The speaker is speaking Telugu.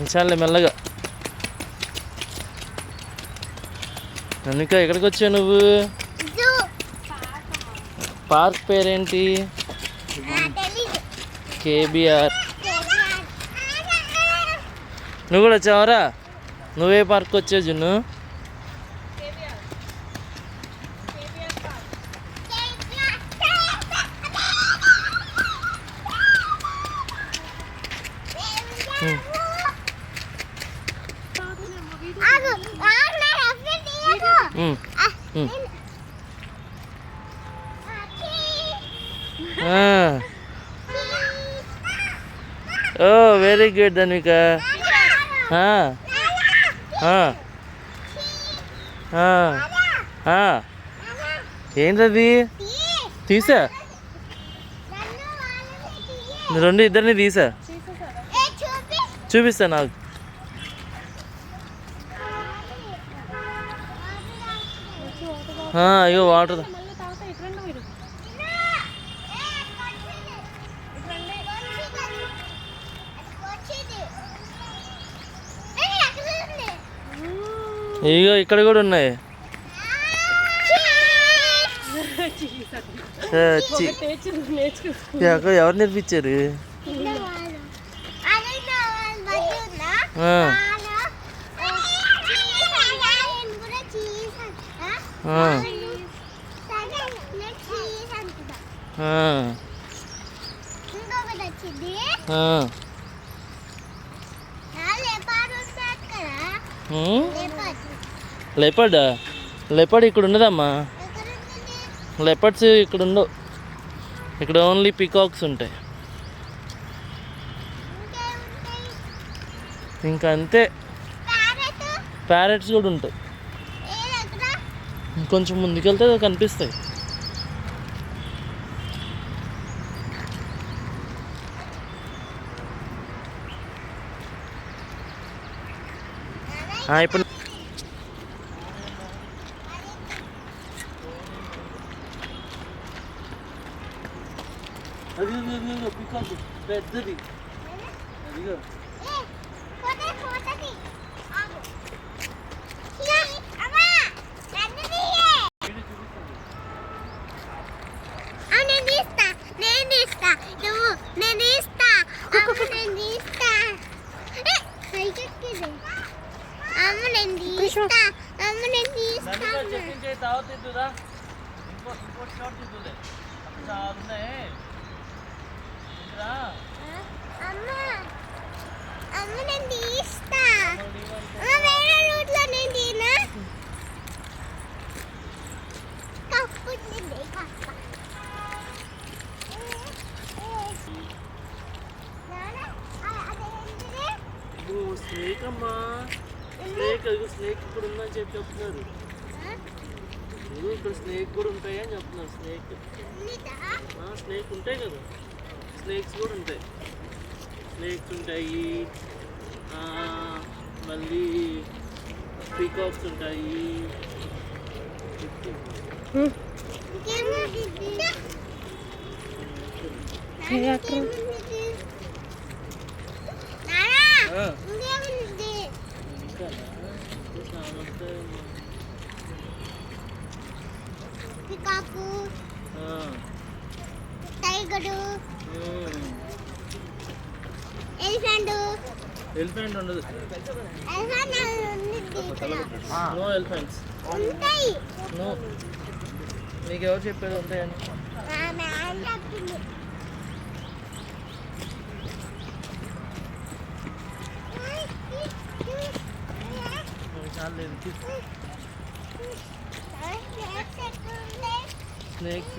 చాలే మెల్లగా. అనిక ఎక్కడికి వచ్చావు నువ్వు? పార్క్ పేరేంటి? కేబిఆర్. నువ్వు కూడా వచ్చావరా? నువ్వే పార్క్ వచ్చావు జున్ను? ఓ వెరీ గుడ్ ధన్విక. ఏంటది? తీసా రెండు ఇద్దరిని తీసా. చూపిస్తా నాకు. అయ్యో వాటర్. ఇగో ఇక్కడ కూడా ఉన్నాయి. ఎవరు నేర్పించారు? లెపర్డ్ ఇక్కడ ఉండదమ్మా. లెపర్డ్స్ ఇక్కడ ఉండవు. ఇక్కడ ఓన్లీ పికాక్స్ ఉంటాయి. ఇంకా అంతే. ప్యారెట్స్ కూడా ఉంటాయి. కొంచెం ముందుకెళ్తే కనిపిస్తాయి. ఇప్పుడు పికాక్ పెద్దది. అదిగో స్నేక్ అమ్మా. స్నేక్ స్నేక్ ఇక్కడ ఉందని చెప్తున్నారు. ఇక్కడ స్నేక్ కూడా ఉంటాయి అని చెప్తున్నారు. స్నేక్ ఉంటాయి కదా. స్నేక్స్ కూడా ఉంటాయి. స్నేక్స్ ఉంటాయి. మళ్ళీ పీకాక్స్ ఉంటాయి. పికాకు, టైగరు, ఎలిఫెంట్ ఉండదు. నో ఎలిఫెంట్స్ ఉంటాయి. నో. నీకు ఎవరు చెప్పేది ఉంటాయని? చాలేదు. స్నేక్స్